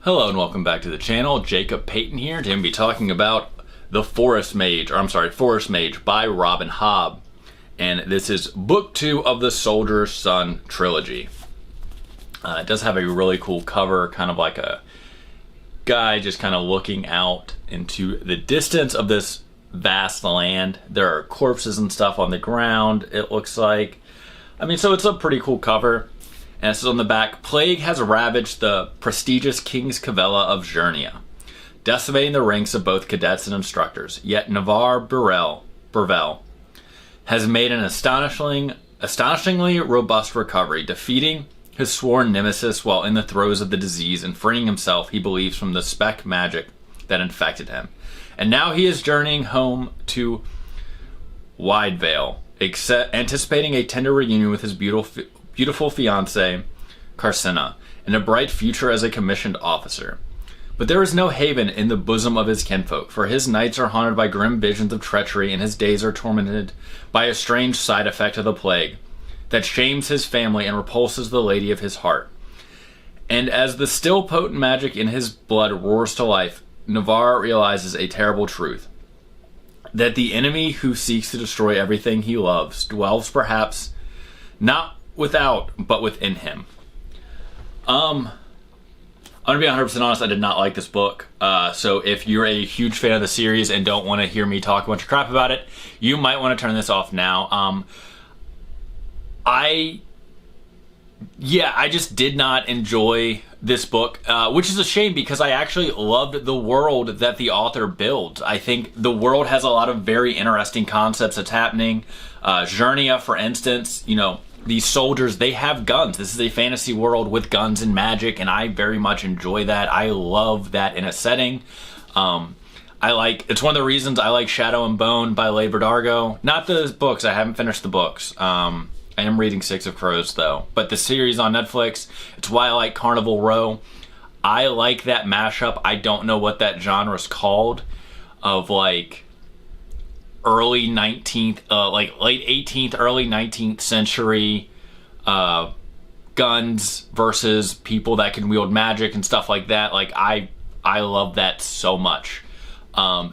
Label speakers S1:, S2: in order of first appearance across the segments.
S1: Hello and welcome back to the channel. Jacob Payton here. Today I'm going to be talking about The Forest Mage by Robin Hobb. And this is book 2 of the Soldier's Son trilogy. It does have a really cool cover, kind of like a guy just kind of looking out into the distance of this vast land. There are corpses and stuff on the ground, it looks like. So it's a pretty cool cover. And it says on the back, plague has ravaged the prestigious King's Cavella of Jernia, decimating the ranks of both cadets and instructors. Yet Navarre Burvel has made an astonishingly robust recovery, defeating his sworn nemesis while in the throes of the disease and freeing himself, he believes, from the speck magic that infected him. And now he is journeying home to Widevale, anticipating a tender reunion with his beautiful fiancée, Carcina, and a bright future as a commissioned officer. But there is no haven in the bosom of his kinfolk, for his nights are haunted by grim visions of treachery, and his days are tormented by a strange side effect of the plague that shames his family and repulses the lady of his heart. And as the still potent magic in his blood roars to life, Navarre realizes a terrible truth: that the enemy who seeks to destroy everything he loves dwells perhaps not without, but within him. I'm gonna be 100% honest, I did not like this book. So if you're a huge fan of the series and don't want to hear me talk a bunch of crap about it, you might want to turn this off now. I just did not enjoy this book, which is a shame because I actually loved the world that the author builds. I think the world has a lot of very interesting concepts that's happening. Jernia, for instance, these soldiers, they have guns. This is a fantasy world with guns and magic, and I very much enjoy that. I love that in a setting. It's one of the reasons I like Shadow and Bone by Leigh Bardugo. Not the books, I haven't finished the books. I am reading Six of Crows though, but the series on Netflix, it's why I like Carnival Row. I like that mashup. I don't know what that genre is called, of like early 19th, late 18th, early 19th century guns versus people that can wield magic and stuff like that. Like I love that so much.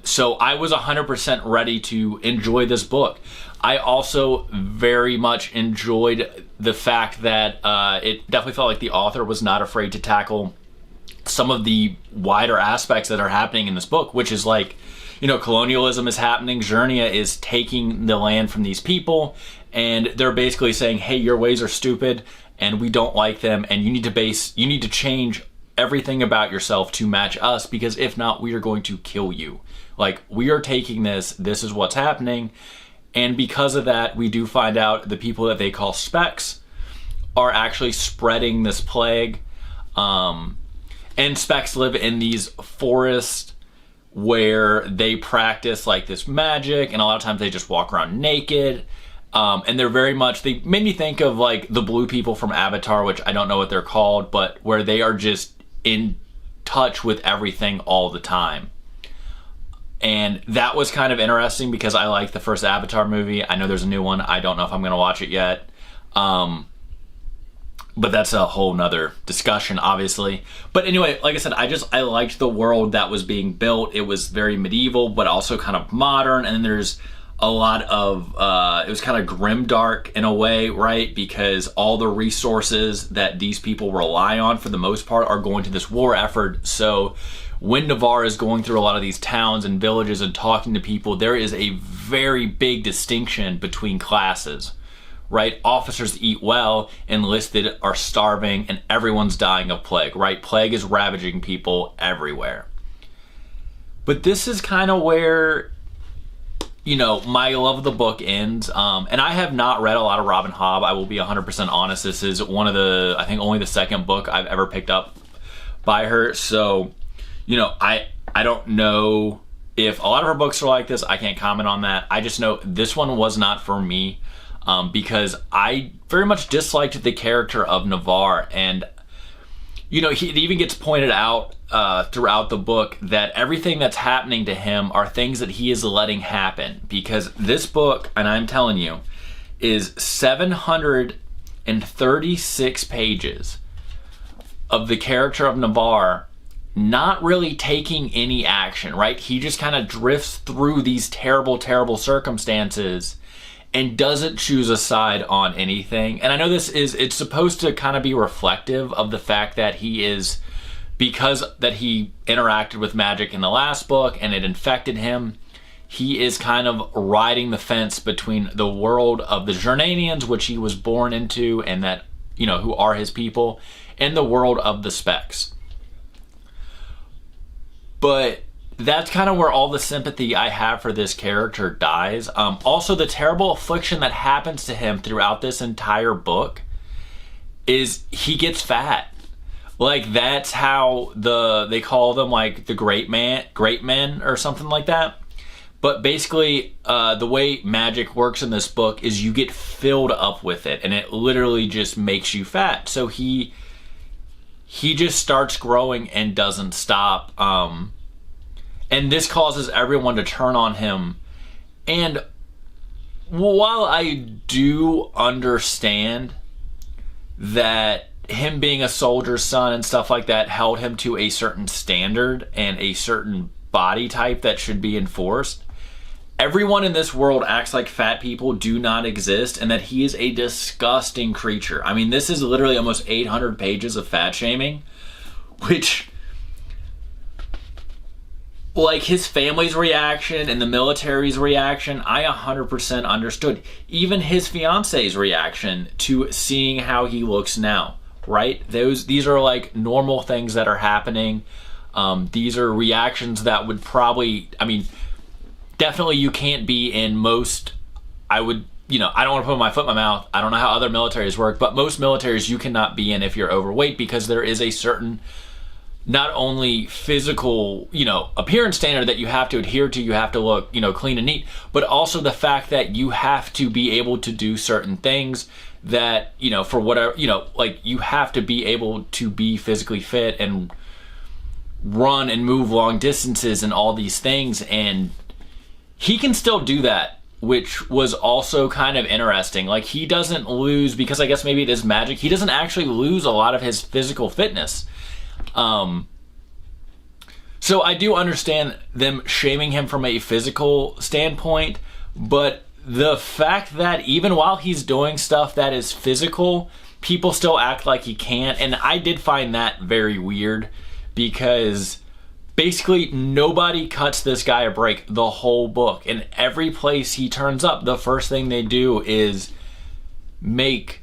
S1: So I was 100% ready to enjoy this book. I also very much enjoyed the fact that it definitely felt like the author was not afraid to tackle some of the wider aspects that are happening in this book, which is like, colonialism is happening. Jernia is taking the land from these people, and they're basically saying, hey, your ways are stupid and we don't like them, and you need to change everything about yourself to match us, because if not, we are going to kill you. Like, we are taking this is what's happening. And because of that, we do find out the people that they call specks are actually spreading this plague. And specks live in these forests where they practice like this magic, and a lot of times they just walk around naked. And they made me think of like the blue people from Avatar, which I don't know what they're called, but where they are just in touch with everything all the time. And that was kind of interesting because I like the first Avatar movie. I know there's a new one. I don't know if I'm going to watch it yet. But that's a whole nother discussion, obviously. But anyway, like I said, I liked the world that was being built. It was very medieval, but also kind of modern. And then there's a lot of, it was kind of grimdark in a way, right? Because all the resources that these people rely on, for the most part, are going to this war effort. So when Navarre is going through a lot of these towns and villages and talking to people, there is a very big distinction between classes, right? Officers eat well, enlisted are starving, and everyone's dying of plague, right? Plague is ravaging people everywhere. But this is kind of where, my love of the book ends. And I have not read a lot of Robin Hobb. I will be 100% honest. This is I think only the second book I've ever picked up by her. So, I don't know if a lot of her books are like this. I can't comment on that. I just know this one was not for me. Because I very much disliked the character of Navarre, and it even gets pointed out throughout the book that everything that's happening to him are things that he is letting happen, because this book, and I'm telling you, is 736 pages of the character of Navarre not really taking any action, right? He just kind of drifts through these terrible, terrible circumstances and doesn't choose a side on anything. And I know it's supposed to kind of be reflective of the fact that because that he interacted with magic in the last book and it infected him, he is kind of riding the fence between the world of the Jordanians, which he was born into and that, who are his people, and the world of the Specks. But that's kind of where all the sympathy I have for this character dies. Also, the terrible affliction that happens to him throughout this entire book is he gets fat. Like, that's how they call them, like, the great men or something like that. But basically, the way magic works in this book is you get filled up with it, and it literally just makes you fat. So he just starts growing and doesn't stop. And this causes everyone to turn on him. And while I do understand that him being a soldier's son and stuff like that held him to a certain standard and a certain body type that should be enforced, everyone in this world acts like fat people do not exist and that he is a disgusting creature. I mean, this is literally almost 800 pages of fat shaming, which, like, his family's reaction and the military's reaction, I 100% understood. Even his fiance's reaction to seeing how he looks now, right? These are like normal things that are happening. These are reactions that would probably, definitely you can't be in most, I don't want to put my foot in my mouth. I don't know how other militaries work, but most militaries you cannot be in if you're overweight, because there is a certain, not only physical, appearance standard that you have to adhere to, you have to look, clean and neat, but also the fact that you have to be able to do certain things that, for whatever, like, you have to be able to be physically fit and run and move long distances and all these things. And he can still do that, which was also kind of interesting. Like, he doesn't lose, because I guess maybe it is magic, he doesn't actually lose a lot of his physical fitness. So I do understand them shaming him from a physical standpoint, but the fact that even while he's doing stuff that is physical, people still act like he can't, and I did find that very weird, because basically nobody cuts this guy a break the whole book, and every place he turns up, the first thing they do is make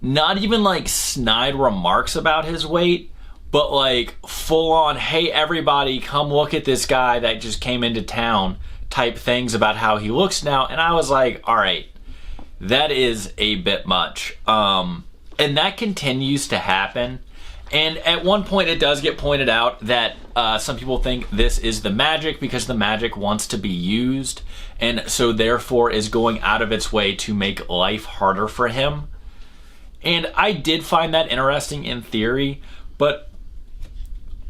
S1: not even like snide remarks about his weight, but like full on, hey everybody, come look at this guy that just came into town type things about how he looks now. And I was like, all right, that is a bit much. And that continues to happen. And at one point it does get pointed out that some people think this is the magic because the magic wants to be used, and so therefore is going out of its way to make life harder for him. And I did find that interesting in theory, but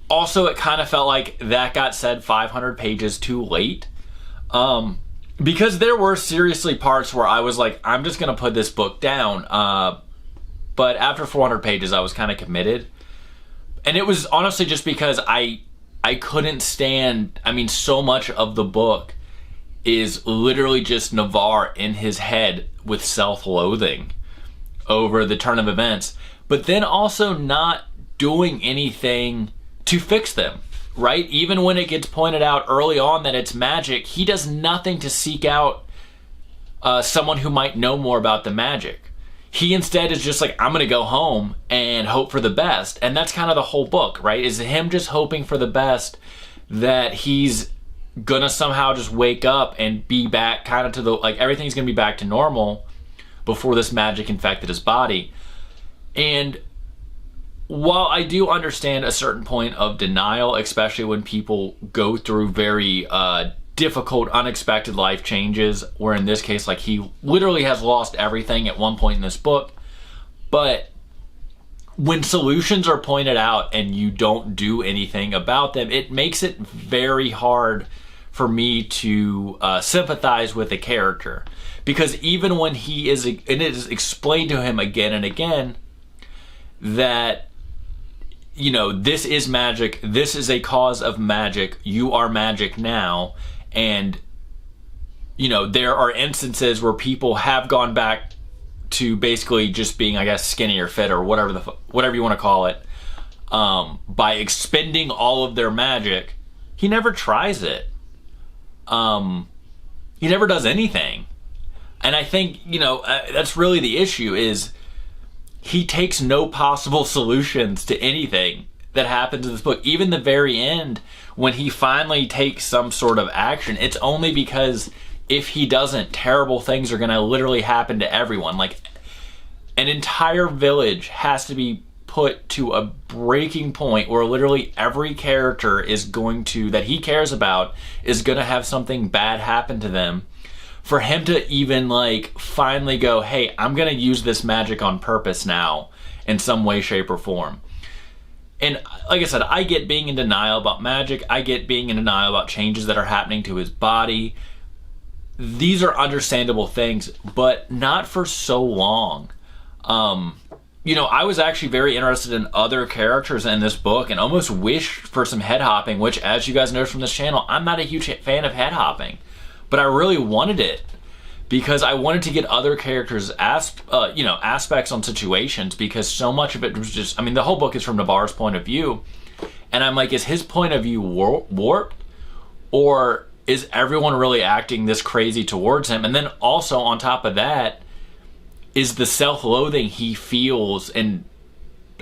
S1: also it kind of felt like that got said 500 pages too late. Because there were seriously parts where I was like, I'm just going to put this book down. But after 400 pages, I was kind of committed. And it was honestly just because I couldn't stand, so much of the book is literally just Navarre in his head with self-loathing over the turn of events, but then also not doing anything to fix them, right? Even when it gets pointed out early on that it's magic, he does nothing to seek out someone who might know more about the magic. He instead is just like, I'm gonna go home and hope for the best. And that's kind of the whole book, right? Is him just hoping for the best, that he's gonna somehow just wake up and be back kind of to the, like, everything's gonna be back to normal before this magic infected his body. And while I do understand a certain point of denial, especially when people go through very difficult, unexpected life changes, where in this case, like, he literally has lost everything at one point in this book, but when solutions are pointed out and you don't do anything about them, it makes it very hard for me to sympathize with the character. Because even when he is, and it is explained to him again and again, that you know, this is magic. This is a cause of magic. You are magic now. And, you know, there are instances where people have gone back to basically just being, I guess, skinny or fit or whatever you want to call it, by expending all of their magic. He never tries it. He never does anything. And I think, you know, that's really the issue, is he takes no possible solutions to anything that happens in this book. Even the very end, when he finally takes some sort of action, it's only because if he doesn't, terrible things are going to literally happen to everyone. Like, an entire village has to be put to a breaking point where literally every character is going to, that he cares about, is going to have something bad happen to them, for him to even like finally go, hey, I'm going to use this magic on purpose now in some way, shape, or form. And like I said, I get being in denial about magic. I get being in denial about changes that are happening to his body. These are understandable things, but not for so long. You know, I was actually very interested in other characters in this book and almost wished for some head hopping, which, as you guys know from this channel, I'm not a huge fan of head hopping, but I really wanted it because I wanted to get other characters' aspects on situations, because so much of it was just, I mean, the whole book is from Navarre's point of view, and I'm like, is his point of view warped, or is everyone really acting this crazy towards him? And then also on top of that, is the self-loathing he feels, and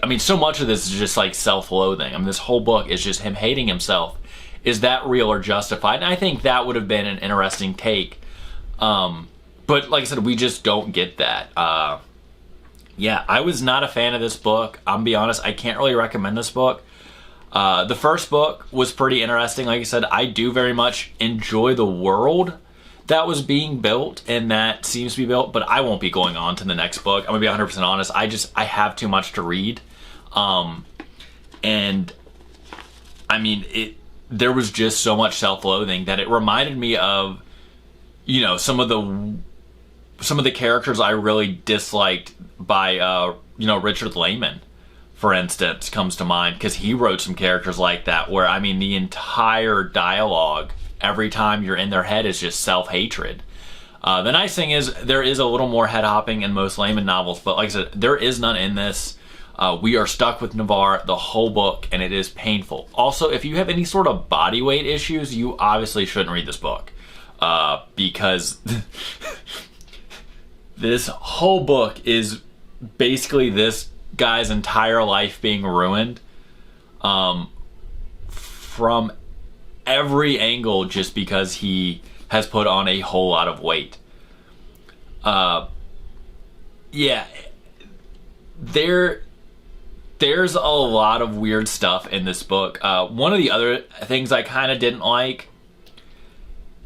S1: I mean, so much of this is just like self-loathing. I mean, this whole book is just him hating himself. Is that real or justified? And I think that would have been an interesting take. But like I said, we just don't get that. Yeah, I was not a fan of this book. I'm gonna be honest, I can't really recommend this book. The first book was pretty interesting. Like I said, I do very much enjoy the world that was being built and that seems to be built, but I won't be going on to the next book. I'm gonna be 100% honest. I have too much to read. And I mean, there was just so much self-loathing that it reminded me of, you know, some of the characters I really disliked by, you know, Richard Lehman, for instance, comes to mind, because he wrote some characters like that where, I mean, the entire dialogue every time you're in their head is just self-hatred. The nice thing is there is a little more head hopping in most Lehman novels, but like I said, there is none in this. We are stuck with Navarre the whole book, and it is painful. Also, if you have any sort of body weight issues, you obviously shouldn't read this book, because this whole book is basically this guy's entire life being ruined from every angle, just because he has put on a whole lot of weight. Yeah, there's a lot of weird stuff in this book. One of the other things I kind of didn't like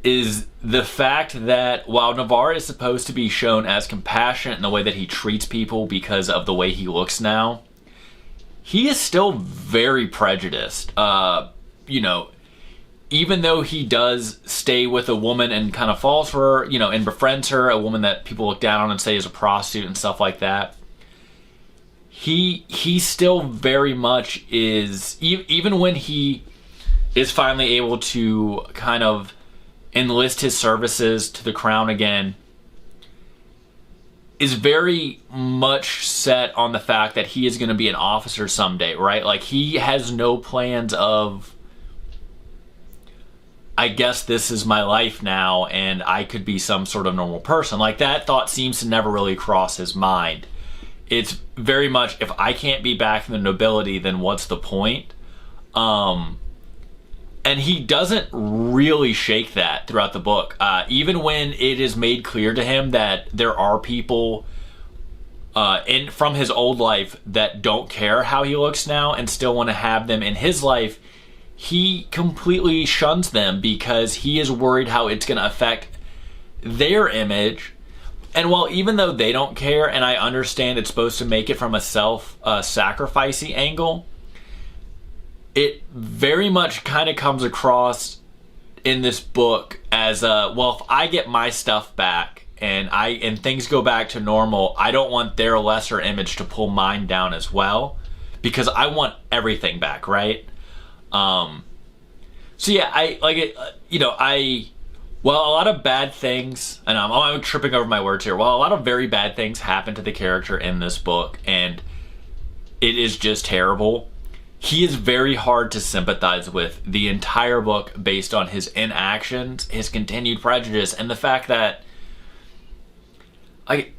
S1: is the fact that while Navarre is supposed to be shown as compassionate in the way that he treats people because of the way he looks now, he is still very prejudiced. You know, even though he does stay with a woman and kind of falls for her, you know, and befriends her, a woman that people look down on and say is a prostitute and stuff like that, he still very much is, even when he is finally able to kind of enlist his services to the crown again, is very much set on the fact that he is going to be an officer someday, right? Like, he has no plans of, I guess this is my life now and I could be some sort of normal person. Like, that thought seems to never really cross his mind. It's very much, if I can't be back in the nobility, then what's the point? And he doesn't really shake that throughout the book. Even when it is made clear to him that there are people from his old life that don't care how he looks now and still want to have them in his life, he completely shuns them because he is worried how it's going to affect their image. And while even though they don't care, and I understand it's supposed to make it from a self-sacrificey angle, it very much kind of comes across in this book as well, if I get my stuff back and things go back to normal, I don't want their lesser image to pull mine down as well, because I want everything back, right? So yeah, I like it. Well, a lot of bad things, and I'm tripping over my words here. Well, a lot of very bad things happen to the character in this book, and it is just terrible. He is very hard to sympathize with the entire book based on his inactions, his continued prejudice, and the fact that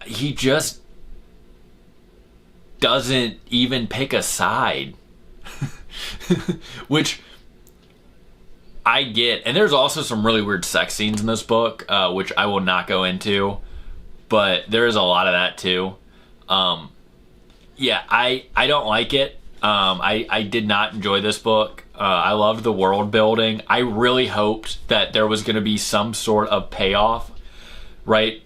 S1: he just doesn't even pick a side. Which I get. And there's also some really weird sex scenes in this book, which I will not go into, but there is a lot of that too. Yeah, I don't like it. I did not enjoy this book. I loved the world building. I really hoped that there was going to be some sort of payoff, right?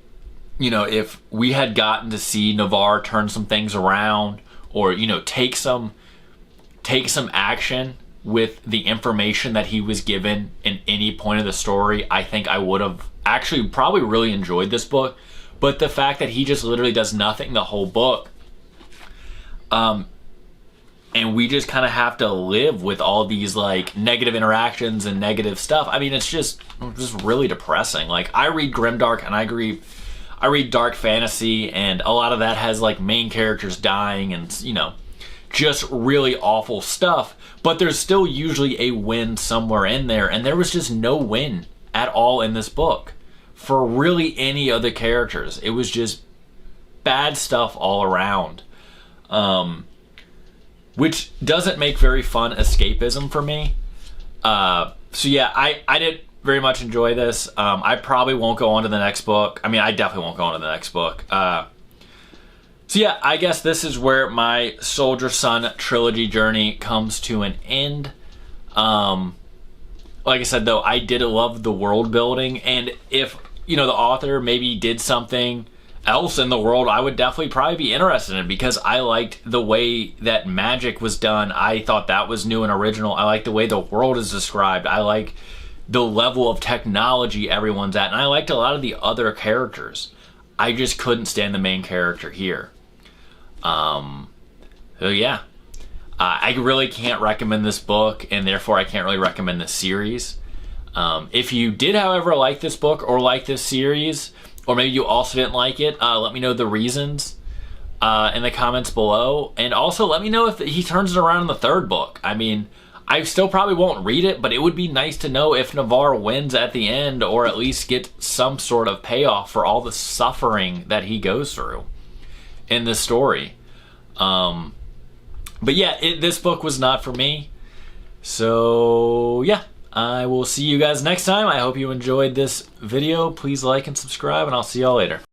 S1: You know, if we had gotten to see Navarre turn some things around, or, you know, take some action with the information that he was given in any point of the story, I think I would have actually probably really enjoyed this book. But the fact that he just literally does nothing the whole book, and we just kind of have to live with all these like negative interactions and negative stuff. I mean, it's just really depressing. Like, I read grimdark and I read dark fantasy, and a lot of that has like main characters dying and, you know, just really awful stuff. But there's still usually a win somewhere in there, and there was just no win at all in this book for really any of the characters. It was just bad stuff all around. Which doesn't make very fun escapism for me. So yeah, I didn't very much enjoy this. I probably won't go on to the next book. I mean, I definitely won't go on to the next book. So yeah, I guess this is where my Soldier Son trilogy journey comes to an end. Like I said, though, I did love the world building, and if, you know, the author maybe did something else in the world, I would definitely probably be interested in it, because I liked the way that magic was done. I thought that was new and original. I like the way the world is described. I like the level of technology everyone's at, and I liked a lot of the other characters. I just couldn't stand the main character here. So yeah, I really can't recommend this book, and therefore I can't really recommend this series. If you did, however, like this book or like this series, or maybe you also didn't like it, let me know the reasons in the comments below. And also let me know if he turns it around in the third book. I mean, I still probably won't read it, but it would be nice to know if Navarre wins at the end, or at least get some sort of payoff for all the suffering that he goes through in this story. But yeah, this book was not for me. So yeah, I will see you guys next time. I hope you enjoyed this video. Please like and subscribe, and I'll see y'all later.